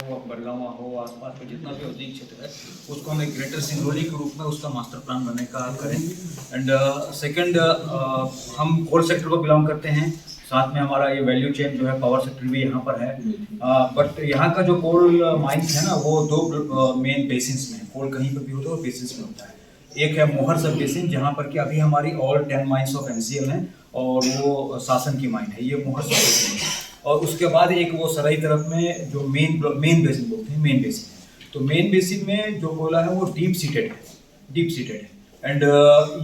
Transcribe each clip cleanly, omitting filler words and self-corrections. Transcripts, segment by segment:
हो, बड़गांव हो, आसपास में जितना भी औद्योगिक क्षेत्र है उसको हम एक ग्रेटर सिंगरौली के रूप में उसका मास्टर प्लान बनाने का करें। एंड सेकंड, हम कोल सेक्टर को बिलोंग करते हैं, साथ में हमारा ये वैल्यू चेन जो है पावर सेक्टर भी यहाँ पर है। बट यहाँ का जो कोल माइंस है ना वो दो मेन बेसिन्स में, कोल कहीं पर भी होता है और बेसिन्स में होता है। एक है मोहर सब बेसिन जहाँ पर कि अभी हमारी ऑल 10 माइंस ऑफ एनसीएल हैं और वो शासन की माइन है, ये मोहर सब बेसिन है। और उसके बाद एक वो सराई तरफ में जो मेन बेसिन बोलते हैं, मेन बेसिन है। तो मेन बेसिन में जो कोयला है वो डीप सीटेड है। एंड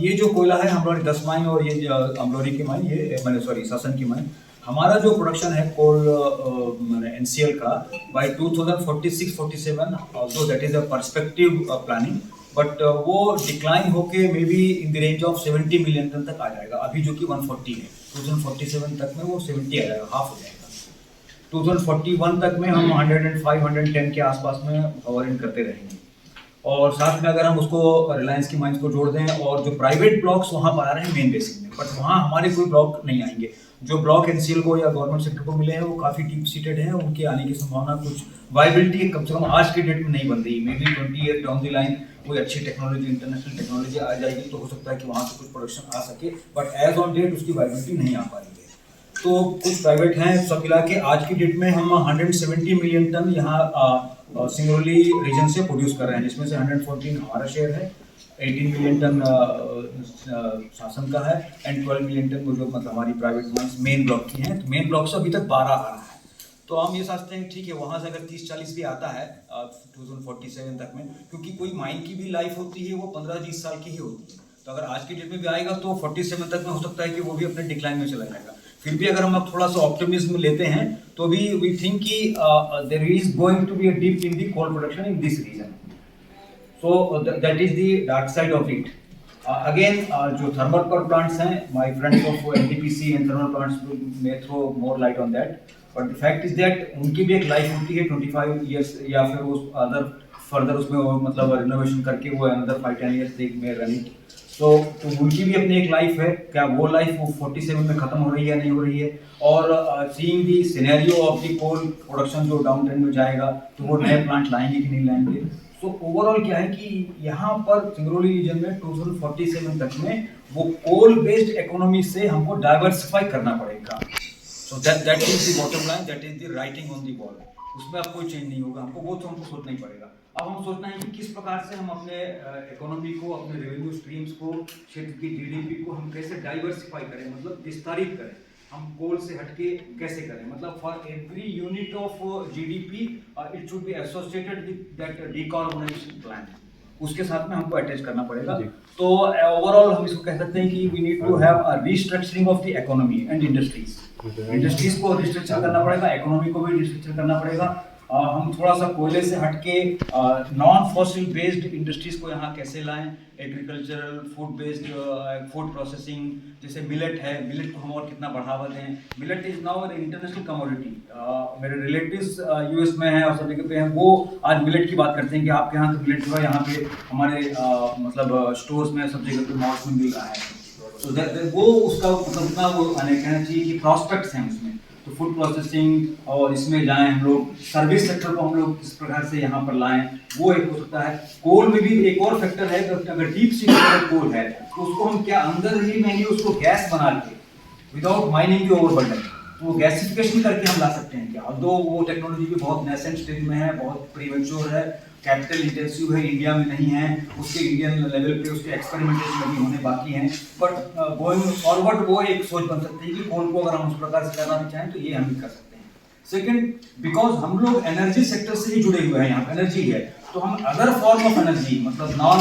ये जो कोयला है हमारी 10 माइन और ये अमलोरी की माइन, ये मैंने सॉरी शासन की माइन, हमारा जो प्रोडक्शन है कोल एनसीएल का by 2046-47, also that is a perspective planning, but वो डिक्लाइन होके may be in the range of 70 million ton तक आ जाएगा। अभी जो कि 140 है, 2047 तक में वो 70 आ जाएगा, हाफ हो जाएगा। 2041 तक में हम 105-110 के आसपास में कवरिंग करते रहेंगे। और साथ में अगर हम उसको रिलायंस की माइंस को जोड़ दें और जो प्राइवेट ब्लॉक्स वहाँ पर आ रहे हैं मेन बेसिन में, बट वहाँ हमारे कोई ब्लॉक नहीं आएंगे। जो ब्लॉक एनसीएल को या गवर्नमेंट सेक्टर को मिले हैं वो काफ़ी डीप सीटेड है, उनके आने की संभावना कुछ वाइबिलिटी कम से कम आज के डेट में नहीं बन रही। May be 20 year down the line कोई अच्छी टेक्नोलॉजी, इंटरनेशनल टेक्नोलॉजी आ जाएगी तो हो सकता है कि वहाँ से कुछ प्रोडक्शन आ सके, बट एज ऑन डेट उसकी वाइबिलिटी नहीं आ पाएगी। तो कुछ प्राइवेट हैं, सब मिला के आज की डेट में हम 170 मिलियन टन यहाँ सिंगरौली रीजन से प्रोड्यूस कर रहे हैं, जिसमें से 114 हमारा शेयर है, 18 मिलियन टन शासन का है एंड 12 मिलियन टन जो मतलब हमारी प्राइवेट माइंस मेन ब्लॉक की हैं। तो मेन ब्लॉक से अभी तक 12 आ रहा है। तो हम ये सोचते हैं ठीक है, वहाँ से अगर 30-40 भी आता है 2047 तक में, क्योंकि कोई माइन की भी लाइफ होती है वो 15-20 साल की ही होती है। तो अगर आज की डेट में भी आएगा तो 47 तक में हो सकता है कि वो भी अपने डिक्लाइन में चला जाएगा। फिर भी अगर हम अब थोड़ा सा ऑप्टिमिज्म लेते हैं तो वी थिंक कि there is going to be a dip in the coal production in this region. So that is the dark side of it. Again जो थर्मल पावर प्लांट्स हैं, my friends of NTPC and thermal plants may throw more light on that, but the fact is that उनकी भी एक life होती है 25 years, या फिर वो अदर फर्दर उसमें मतलब रिनोवेशन करके वो अनदर 5-10 ईयर्स तक में रनिंग। तो उनकी भी अपनी एक लाइफ है, क्या वो लाइफ वो 47 में खत्म हो रही है या नहीं हो रही है। और seeing the scenario of the coal production जो डाउन ट्रेंड में जाएगा तो वो नए प्लांट लाएंगे कि नहीं लाएंगे। तो ओवरऑल क्या है कि यहाँ पर सिंगरौली रीजन में 2047 तक में वो कोल बेस्ड इकोनॉमी से हमको डाइवर्सिफाई करना पड़ेगा। सो that is the bottom line, that is the writing on the wall. उसमें अब कोई चेंज नहीं होगा, वो तो हमको सोचना ही पड़ेगा। अब हम सोचना है कि किस प्रकार से हम अपने इकोनॉमी को, अपने रेवेन्यू स्ट्रीम्स को, क्षेत्र की जीडीपी को हम कैसे डाइवर्सिफाई करें, मतलब विस्तारित करें। हम कोल से हटके कैसे करें, मतलब for every unit of GDP it should be associated with that decarbonisation plan, उसके साथ में हमको अटैच करना पड़ेगा। तो ओवरऑल हम इसको कह सकते हैं कि we need to have a restructuring of the economy and industries को रिस्ट्रक्चर करना पड़ेगा, इकोनॉमी को भी रिस्ट्रक्चर करना पड़ेगा। हम थोड़ा सा कोयले से हटके नॉन फॉसिल बेस्ड इंडस्ट्रीज को यहाँ कैसे लाएं, agricultural food based food processing, जैसे मिलेट है, मिलेट को हम और कितना बढ़ावा दें। Millet is now an international commodity. मेरे रिलेटिव्स यूएस में हैं और सब जगह पे हैं, वो आज मिलेट की बात करते हैं कि आपके यहाँ तो मिलेट जो है यहाँ पे हमारे मतलब स्टोर्स में सब जगह पे मॉल्स में मिल रहा है। तो वो उसका मतलब उतना वो कहना चाहिए कि प्रॉस्पेक्ट्स हैं उसमें। तो फूड प्रोसेसिंग और इसमें जाएं हम लोग, सर्विस सेक्टर को हम लोग किस प्रकार से यहाँ पर लाएं, वो एक हो सकता है। कोल में भी एक और फैक्टर है, तो अगर डीप सी कोल है तो उसको हम क्या अंदर ही में ही उसको गैस बना के विदाउट माइनिंग की ओवरबर्डन, तो गैसिफिकेशन करके हम ला सकते हैं क्या। और दो वो टेक्नोलॉजी भी बहुत नेसेंट स्टेज में है, बहुत प्रीमेच्योर है, कैपिटल इंटेंसिव है, इंडिया में नहीं है, उसके इंडियन लेवल पे उसके एक्सपेरिमेंटेशन अभी होने बाकी हैं। बट गोइंग फॉरवर्ड वो एक सोच बन सकती है कि कोल को अगर हम उस प्रकार से करना भी चाहें तो ये हम भी कर सकते हैं। सेकंड, बिकॉज हम लोग एनर्जी सेक्टर से ही जुड़े हुए हैं, यहाँ एनर्जी है, तो हम अदर फॉर्म ऑफ एनर्जी, मतलब नॉन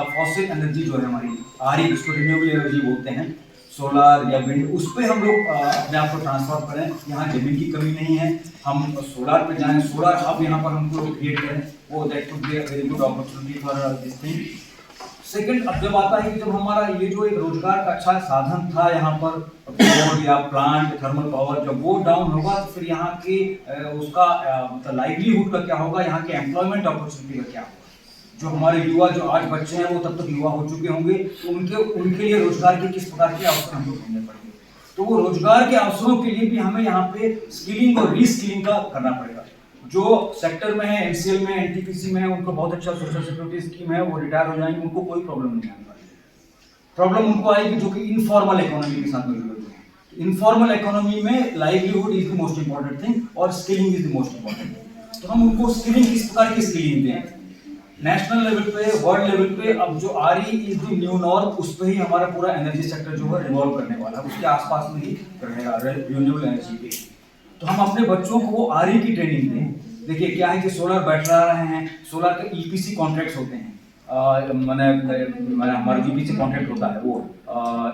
फॉसिल एनर्जी जो है हमारी आ रही, उसको रिन्यूएबल एनर्जी बोलते हैं, सोलर या विंड, उस पर हम लोग अपने आप को ट्रांसफर करें। यहाँ जमीन की कमी नहीं है, हम सोलर पे जाएं, सोलर हब यहाँ पर हमको क्रिएट करें, वो that would be a very good opportunity for this thing. Second, अब जब आता है कि जब हमारा ये जो एक रोजगार का अच्छा साधन था यहाँ पर कोल या प्लांट थर्मल पावर, जब वो डाउन होगा तो फिर यहाँ के उसका मतलब लाइवलीहुड का क्या होगा, यहाँ के एम्प्लॉयमेंट अपॉर्चुनिटी का क्या होगा। जो हमारे युवा जो आज बच्चे हैं वो तब तक युवा हो चुके होंगे, तो उनके लिए रोजगार के किस प्रकार के अवसर हमको ढूंढने पड़ेंगे। तो वो रोजगार के अवसरों के लिए भी हमें यहाँ पे स्किलिंग और रीस्किलिंग का करना पड़ेगा। जो सेक्टर में है, एनसीएल में, एनटीपीसी में है, उनको बहुत अच्छा सोशल सिक्योरिटी स्कीम है, वो रिटायर हो जाएंगे, उनको कोई प्रॉब्लम नहीं आने वाली। प्रॉब्लम उनको आएगी जो कि इनफॉर्मल इकोनॉमी के साथ मिल रही है। इनफॉर्मल इकोनॉमी में livelihood is the most important thing और skilling is the most important thing. तो हम उनको स्किलिंग, किस प्रकार की स्किलिंग दें, नेशनल लेवल पे, वर्ल्ड लेवल पे, अब जो RE is the new norm, उस पे ही हमारा पूरा एनर्जी सेक्टर जो है रिवॉल्व करने वाला है, उसके आसपास में ही रहेगा रिन्यूएबल एनर्जी पे। तो हम अपने बच्चों को वो RE की ट्रेनिंग दें। देखिए क्या है कि सोलर बैठा रहे हैं, सोलर के EPC कॉन्ट्रैक्ट्स होते हैं, मैंने हमारा EPC कॉन्ट्रैक्ट होता है वो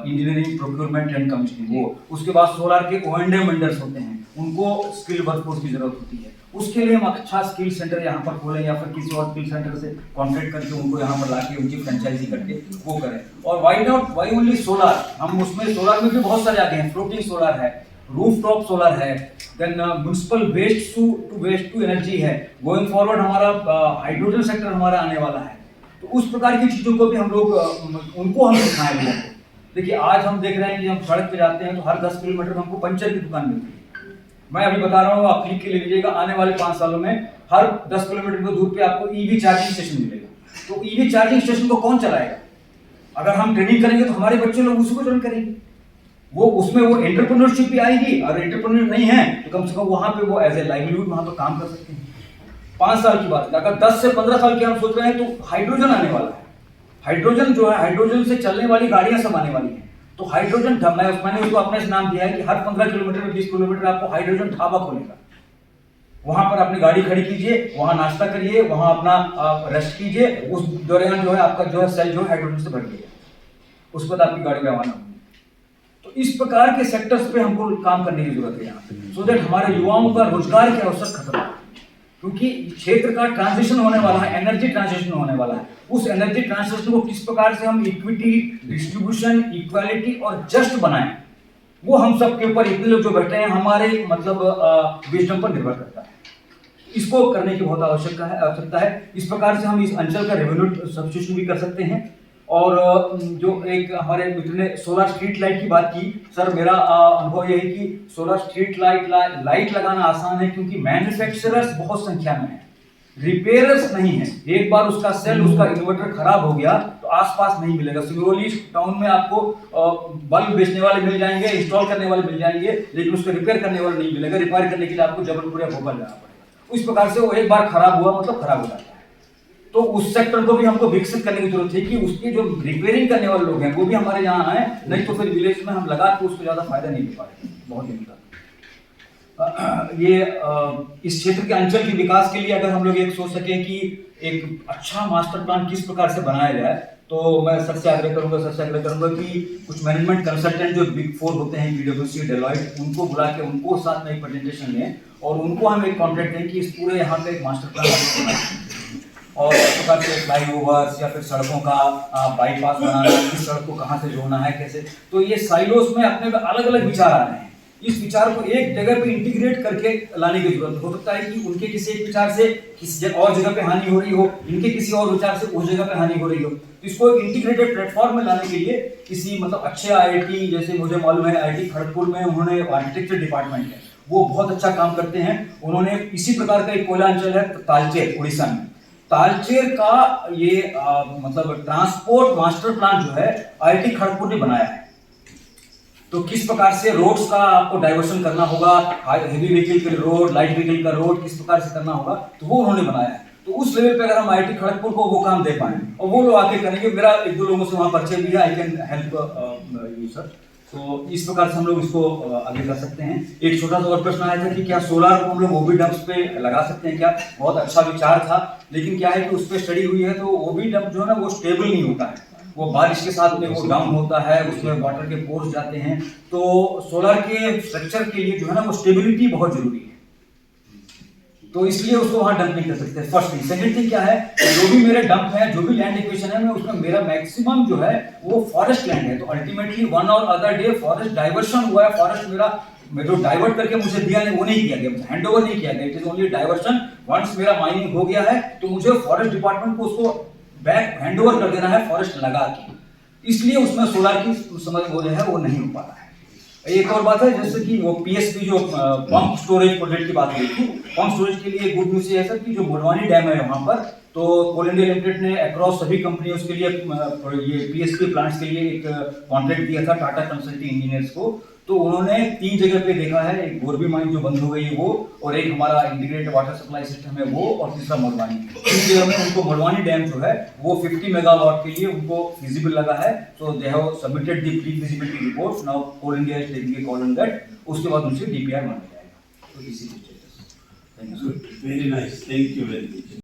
इंजीनियरिंग प्रोक्योरमेंट एंड कमीशनिंग, वो उसके बाद सोलर के O&M वेंडर्स होते हैं, उनको स्किल वर्कफोर्स की जरूरत होती है। उसके लिए हम अच्छा स्किल सेंटर यहाँ पर खोलें या फिर किसी और स्किल सेंटर से कॉन्ट्रैक्ट करके उनको यहाँ पर लाके उनकी फ्रेंचाइजी करके वो करें। और वाई ओनली सोलर, हम उसमें सोलर में भी बहुत सारे आगे हैं, फ्लोटिंग सोलर है, रूफटॉप सोलर है, then municipal waste to energy है, गोइंग फॉरवर्ड हमारा हाइड्रोजन सेक्टर हमारा आने वाला है। तो उस प्रकार की चीजों को भी हम लोग उनको हम सिखाएं लोगों को। देखिए आज हम देख रहे हैं कि हम सड़क पे जाते हैं तो हर 10 किलोमीटर में हमको पंचर की दुकान मिलती है। मैं अभी बता रहा हूँ, आप क्लिक के ले लीजिएगा, आने वाले 5 सालों में हर 10 किलोमीटर की दूर पे आपको EV चार्जिंग स्टेशन मिलेगा। तो EV चार्जिंग स्टेशन को कौन चलाएगा? अगर हम ट्रेनिंग करेंगे तो हमारे बच्चे लोग उसी को ज्वाइन करेंगे, वो उसमें वो एंटरप्रेन्योरशिप भी आएगी। और एंटरप्रेन्योर नहीं है तो कम से कम वहां पे वो एज ए लाइवलीहुड वहां पे काम कर सकते हैं। 5 साल की बात है, अगर 10 से 15 साल की हम सोच रहे हैं तो हाइड्रोजन आने वाला है। हाइड्रोजन जो है, हाइड्रोजन से चलने वाली गाड़ियां सब आने वाली हैं। तो हाइड्रोजन मैंने उसको अपने से नाम दिया है कि हर 15 किलोमीटर में 20 किलोमीटर आपको हाइड्रोजन ढाबा खोलेगा। वहां पर अपनी गाड़ी खड़ी कीजिए, वहां नाश्ता करिए, वहां अपना रेस्ट कीजिए, उस दौरान जो है आपका जो है सेल जो है हाइड्रोजन से भर गया, उसके बाद आपकी गाड़ी रवाना होगी। तो इस प्रकार के सेक्टर्स पे हमको काम करने की जरूरत है यहाँ पे, सो दैट हमारे युवाओं का रोजगार के अवसर खत्म हो, क्योंकि क्षेत्र का ट्रांजिशन होने वाला है, एनर्जी ट्रांजिशन होने वाला है। उस एनर्जी ट्रांजिशन को किस प्रकार से हम इक्विटी, डिस्ट्रीब्यूशन, इक्वालिटी और जस्ट बनाएं, वो हम सब के ऊपर इतने लोग जो बैठे हैं हमारे मतलब विजडम पर निर्भर करता है। इसको करने की बहुत आवश्यकता है। इस प्रकार से हम इस अंचल का रेवेन्यू सब्स्टिट्यूशन भी कर सकते हैं। और जो एक हमारे मित्र ने सोलर स्ट्रीट लाइट की बात की, सर मेरा अनुभव यह है कि सोलर स्ट्रीट लाइट लगाना आसान है, क्योंकि मैन्युफैक्चरर्स बहुत संख्या में है, रिपेयरर्स नहीं है। एक बार उसका सेल, उसका इन्वर्टर खराब हो गया तो आसपास नहीं मिलेगा। सिंगरौली टाउन में आपको बल्ब बेचने वाले मिल जाएंगे, इंस्टॉल करने वाले मिल जाएंगे, लेकिन उसको रिपेयर करने वाला नहीं मिलेगा। रिपेयर करने के लिए आपको जबलपुर या भोपाल जाना पड़ेगा। उस प्रकार से वो एक बार खराब हुआ मतलब खराब हो जाता है। तो उस सेक्टर को भी हमको विकसित करने की जरूरत है कि उसकी जो रिपेयरिंग करने वाले लोग हैं वो भी हमारे यहाँ आए, नहीं तो फिर विलेज में हम लगा के उसको ज्यादा फायदा नहीं ले पाएंगे बहुत दिन तक। ये इस क्षेत्र के अंचल के विकास के लिए अगर हम लोग एक सोच सकें कि एक अच्छा मास्टर प्लान किस प्रकार से बनाया जाए, तो मैं सबसे आग्रह करूंगा कि कुछ मैनेजमेंट कंसल्टेंट जो बिग 4 होते हैं, PwC, डेलॉयट, उनको बुला के उनको साथ में एक प्रेजेंटेशन लें और उनको हम एक कॉन्ट्रैक्ट दें कि इस पूरे यहाँ पे एक मास्टर प्लान बनाएं और इस प्रकार से फ्लाईओवर्स या फिर सड़कों का बाईपास बनाना, किस सड़क को कहाँ से जोड़ना है, कैसे। तो ये साइलोस में अपने में अलग अलग विचार आ रहे हैं। इस विचार को एक जगह पे इंटीग्रेट करके लाने की जरूरत हो सकता है कि उनके किसी एक विचार से किसी और जगह पे हानि हो रही हो, इनके किसी और विचार से उस जगह पे हानि हो रही हो। इसको एक इंटीग्रेटेड प्लेटफॉर्म में लाने के लिए किसी मतलब अच्छे IIT, जैसे मुझे मालूम है IIT खड़गपुर में उन्होंने आर्किटेक्चर डिपार्टमेंट है, वो बहुत अच्छा काम करते हैं। उन्होंने इसी प्रकार का एक कोयला अंचल है तालचेर, उड़ीसा में, तालचेर का ये मतलब ट्रांसपोर्ट मास्टर प्लान जो है IIT खड़गपुर ने बनाया है। तो किस प्रकार से रोड्स का आपको डाइवर्शन करना होगा, हेवी व्हीकल के रोड, लाइट व्हीकल का रोड किस प्रकार से करना होगा, तो वो उन्होंने बनाया है। तो उस लेवल पे अगर हम IIT खड़गपुर को वो काम दे पाए और वो लोग आके करेंगे, मेरा 1-2 लोगों से वहां परिचय भी है, I can help you sir. तो इस प्रकार से हम लोग इसको आगे कर सकते हैं। एक छोटा सा और प्रश्न आया था कि क्या सोलर को हम लोग ओबी डंप्स पे लगा सकते हैं क्या? बहुत अच्छा विचार था, लेकिन क्या है कि उस पर स्टडी हुई है तो ओबी डंप जो है ना वो स्टेबल नहीं होता है, वो बारिश के साथ में वो डाउन होता है, उसमें वाटर के पोर्स जाते हैं। तो सोलर के स्ट्रक्चर के लिए जो है ना वो स्टेबिलिटी बहुत जरूरी है, तो इसलिए उसको वहां डंप नहीं कर सकते। First thing. सेकंड थिंग क्या है, जो भी मेरे डंप है, जो भी लैंड इक्वेशन है, मैं उसमें मेरा मैक्सिमम जो है वो फॉरेस्ट लैंड है। तो अल्टीमेटली वन और अदर डे फॉरेस्ट डाइवर्शन हुआ है, फॉरेस्ट मेरा जो डाइवर्ट करके मुझे दिया है वो नहीं किया गया, हैंड ओवर नहीं किया गया, it is only diversion. Once मेरा माइनिंग हो गया है तो मुझे फॉरेस्ट डिपार्टमेंट को उसको बैक हैंड ओवर कर देना है फॉरेस्ट लगा के, इसलिए उसमें सोलर की समझ वो जो है वो नहीं हो पा रहा है। एक और बात है जैसे कि वो पीएसपी जो पंप स्टोरेज प्रोजेक्ट की बात हुई थी, पंप स्टोरेज के लिए गुड न्यूज़ ये है सर कि जो मोडवानी डैम है वहाँ पर, तो कोल इंडिया लिमिटेड ने अक्रॉस सभी कंपनियों के लिए ये पीएसपी प्लांट्स के लिए एक कॉन्ट्रैक्ट दिया था टाटा कंसल्टिंग इंजीनियर्स को। तो उन्होंने 3 जगह पे देखा है, एक गोरबी माइन जो बंद हो गई वो, और एक हमारा इंटीग्रेटेड वाटर सप्लाई सिस्टम है वो, और तीसरा मोडवानी। 3 जगह में उनको मोडवानी डैम जो है वो 50 मेगावाट के लिए उनको फिजिबल लगा है। So they have submitted the pre feasibility report, now Coal India is taking a call on that, उसके बाद उनसे डीपीआर मांगा जाएगा। तो इसी status. Thank you. Very nice. Thank you very much.